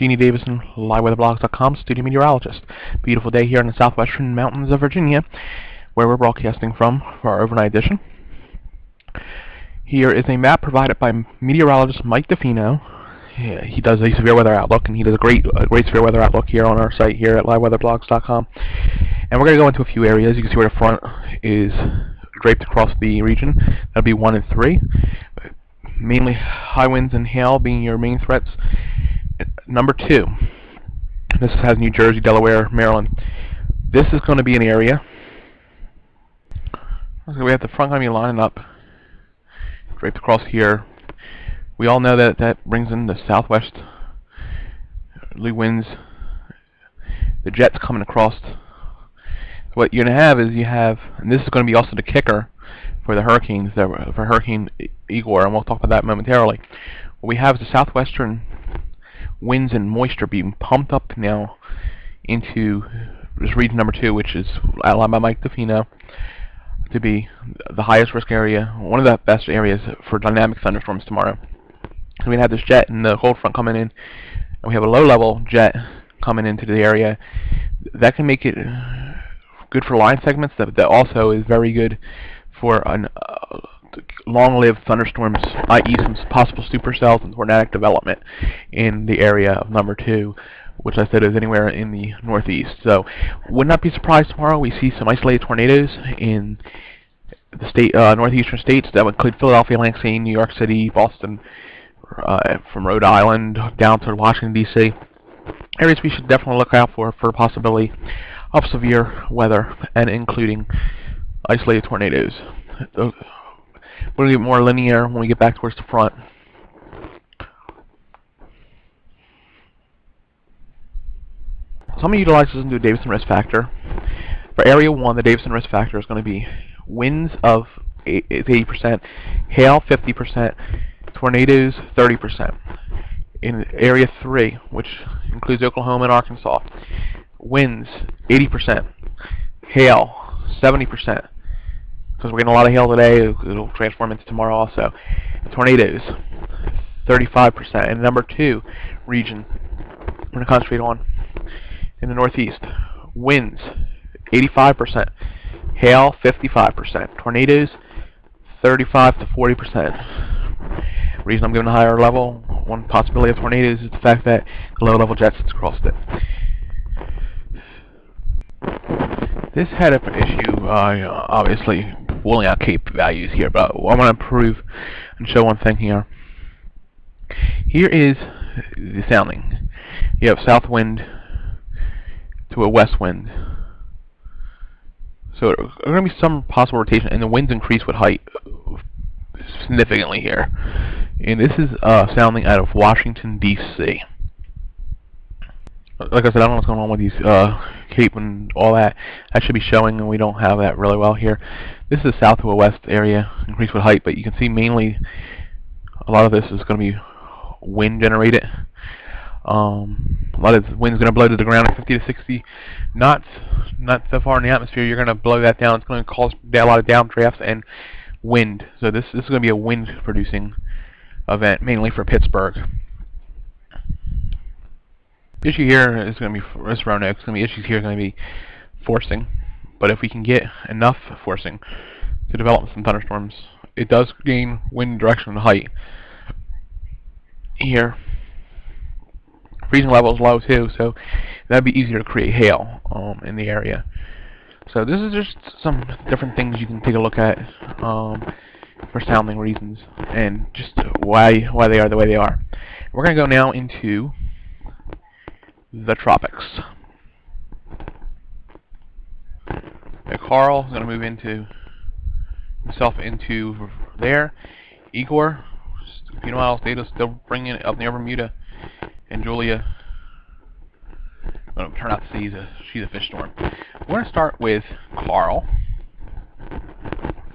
Jeannie Davison, liveweatherblogs.com, studio meteorologist. Beautiful day here in the southwestern mountains of Virginia, where we're broadcasting from for our overnight edition. Here is a map provided by meteorologist Mike DeFino. He does a severe weather outlook, and he does a great severe weather outlook here on our site here at liveweatherblogs.com. And we're going to go into a few areas. You can see where the front is draped across the region. That'll be 1 and 3. Mainly high winds and hail being your main threats. Number 2, this has New Jersey, Delaware, Maryland. This is going to be an area. So we have the front going to be lining up, draped across here. We all know that brings in the southwesterly winds. The jets coming across. What you're going to have is and this is going to be also the kicker for the hurricanes, for Hurricane Igor, and we'll talk about that momentarily. What we have is the southwestern winds and moisture being pumped up now into this region number 2, which is outlined by Mike DeFino to be the highest risk area, one of the best areas for dynamic thunderstorms tomorrow. So we have this jet and the cold front coming in, and we have a low-level jet coming into the area. That can make it good for line segments. That also is very good for long-lived thunderstorms, i.e. some possible supercells and tornadic development in the area of number 2, which I said is anywhere in the northeast. So would not be surprised tomorrow we see some isolated tornadoes in the state, northeastern states. That would include Philadelphia, Lansing, New York City, Boston, from Rhode Island down to Washington, D.C. Areas we should definitely look out for the possibility of severe weather, and including isolated tornadoes. We're going to get more linear when we get back towards the front. So I'm going to utilize this into a Davison risk factor. For Area 1, the Davison risk factor is going to be winds of 80%, hail 50%, tornadoes 30%. In Area 3, which includes Oklahoma and Arkansas, winds 80%, hail 70%. Because we're getting a lot of hail today, it'll transform into tomorrow also. Tornadoes 35%. And number 2 region we're going to concentrate on in the northeast, winds 85%, hail 55%, tornadoes 35 to 40%. The reason I'm giving a higher level, one possibility of tornadoes, is the fact that the low-level jets has crossed it. This had an issue, obviously, pulling out Cape values here, but I want to prove and show one thing here. Here is the sounding. You have south wind to a west wind. So there's going to be some possible rotation, and the winds increase with height significantly here. And this is sounding out of Washington, D.C. Like I said, I don't know what's going on with these Cape and all that. That should be showing, and we don't have that really well here. This is a south to a west area, increase with height, but you can see mainly a lot of this is going to be wind generated. A lot of the wind's going to blow to the ground at 50 to 60 knots. Not so far in the atmosphere, you're going to blow that down. It's going to cause a lot of downdrafts and wind. So this is going to be a wind-producing event, mainly for Pittsburgh. The issue here is going to be Roanoke. It's going to be issues here going to be forcing. But if we can get enough forcing to develop some thunderstorms, it does gain wind direction and height. Here, freezing level is low too, so that'd be easier to create hail in the area. So this is just some different things you can take a look at for sounding reasons, and just why they are the way they are. We're going to go now into the tropics. Carl is going to move into there. Igor, a few miles data, still bringing it up near Bermuda, and Julia going to turn out to see she's a fish storm. We're going to start with Carl.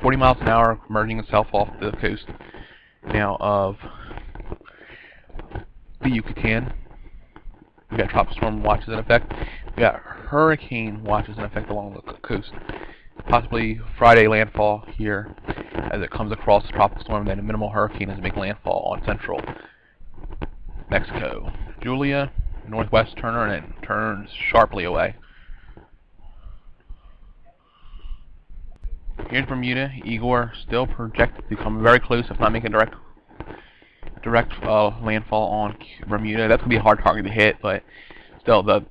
40 miles an hour, merging itself off the coast now of the Yucatan. We've got tropical storm watches in effect. We've got hurricane watches in effect along the coast. Possibly Friday landfall here as it comes across the tropical storm, then a minimal hurricane as it makes landfall on central Mexico. Julia northwest turner, and it turns sharply away. Here's Bermuda. Igor still projected to come very close, if not make a direct landfall on Bermuda. That's gonna be a hard target to hit, but still, this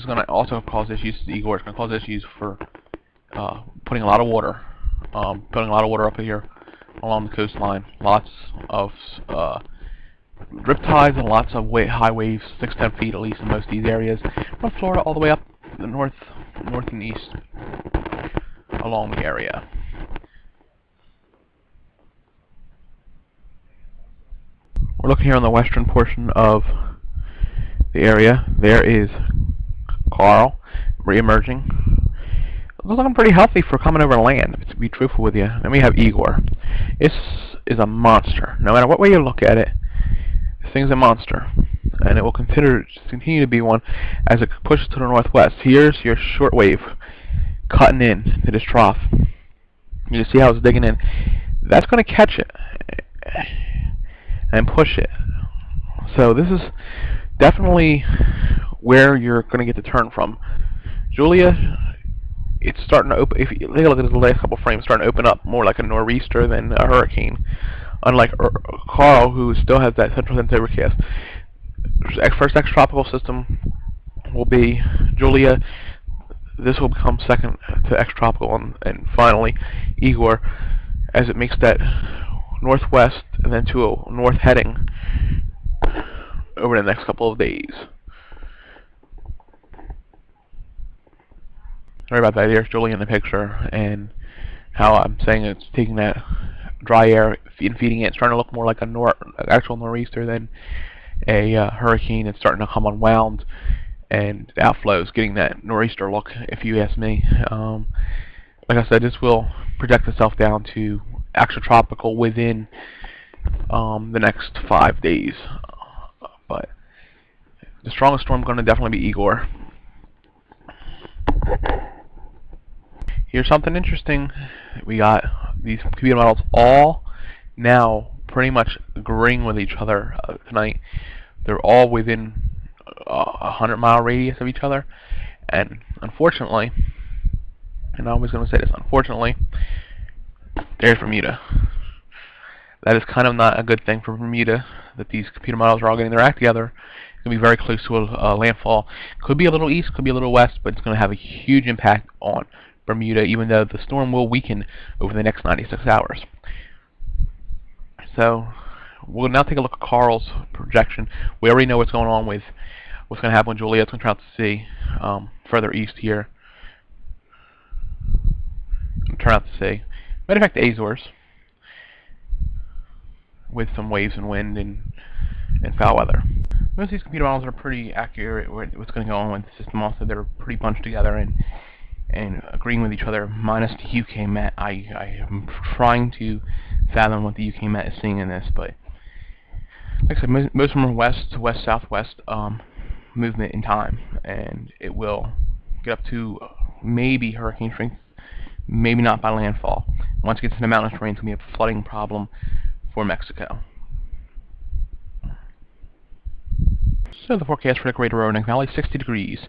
is gonna also cause issues to Igor. It's gonna cause issues for putting a lot of water up here along the coastline. Lots of rip tides and lots of high waves, 6-10 feet at least in most of these areas, from Florida all the way up the north and east along the area. We're looking here on the western portion of the area. There is Carl re-emerging. Looks like I'm pretty healthy for coming over land, to be truthful with you. Then we have Igor. This is a monster. No matter what way you look at it, this thing's a monster. And it will continue to be one as it pushes to the northwest. Here's your shortwave cutting in to this trough. You see how it's digging in. That's going to catch it and push it. So this is definitely where you're going to get the turn from. Julia, it's starting to open. If you take a look at the last couple frames, it's starting to open up more like a nor'easter than a hurricane. Unlike Carl, who still has that central sense overcast. First extratropical system will be Julia. This will become second to extratropical, and finally Igor, as it makes that northwest and then to a north heading over the next couple of days. Sorry about that. Here's Julia in the picture, and how I'm saying it's taking that dry air and feeding it. It's starting to look more like an actual nor'easter than a hurricane. It's starting to come unwound, and the outflow is getting that nor'easter look, if you ask me. Like I said, this will project itself down to extratropical within the next 5 days. But the strongest storm is going to definitely be Igor. Here's something interesting. We got these computer models all now pretty much agreeing with each other tonight. They're all within a 100-mile radius of each other, and unfortunately, and I was going to say this, unfortunately, there's Bermuda. That is kind of not a good thing for Bermuda, that these computer models are all getting their act together. It's going to be very close to a landfall. Could be a little east, could be a little west, but it's going to have a huge impact on Bermuda, even though the storm will weaken over the next 96 hours. So we'll now take a look at Carl's projection. We already know what's going on with what's going to happen with Julia. It's going to turn out to sea further east here. Turn out to sea. Might affect the Azores with some waves and wind and foul weather. Most of these computer models are pretty accurate with what's going to go on with the system. Also, they're pretty bunched together and agreeing with each other, minus the UK Met. I am trying to fathom what the UK Met is seeing in this, but like I said, most of them are west to west southwest movement in time, and it will get up to maybe hurricane strength, maybe not by landfall. Once it gets to the mountainous terrain, it's going to be a flooding problem for Mexico. So the forecast for the Greater Roanoke Valley: 60 degrees.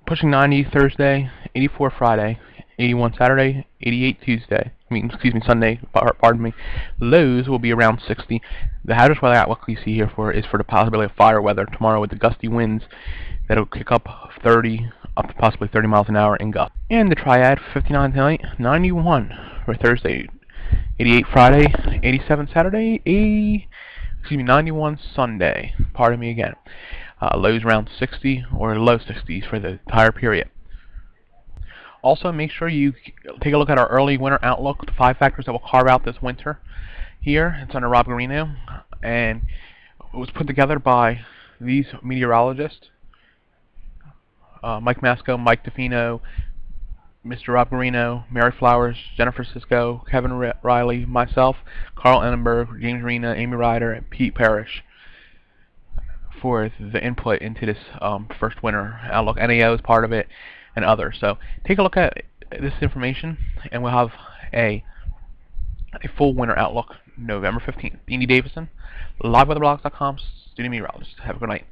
Pushing 90 Thursday, 84 Friday, 81 Saturday, 88 Tuesday. Sunday. Pardon me. Lows will be around 60. The hazardous weather outlook you see here is for the possibility of fire weather tomorrow, with the gusty winds that'll kick up 30, up to possibly 30 miles an hour in gusts. And the triad: 59 tonight, 91 for Thursday, 88 Friday, 87 Saturday, 91 Sunday. Pardon me again. Lows around 60 or low 60s for the entire period. Also, make sure you take a look at our early winter outlook, the 5 factors that will carve out this winter here. It's under Rob Garino, and it was put together by these meteorologists, Mike Masco, Mike DeFino, Mr. Rob Garino, Mary Flowers, Jennifer Sisko, Kevin Riley, myself, Carl Annenberg, James Arena, Amy Ryder, and Pete Parrish for the input into this first winter outlook. NAO is part of it, and others. So take a look at this information, and we'll have a full winter outlook November 15th. Deanie Davison, liveweatherblog.com, studio meteorologist. Have a good night.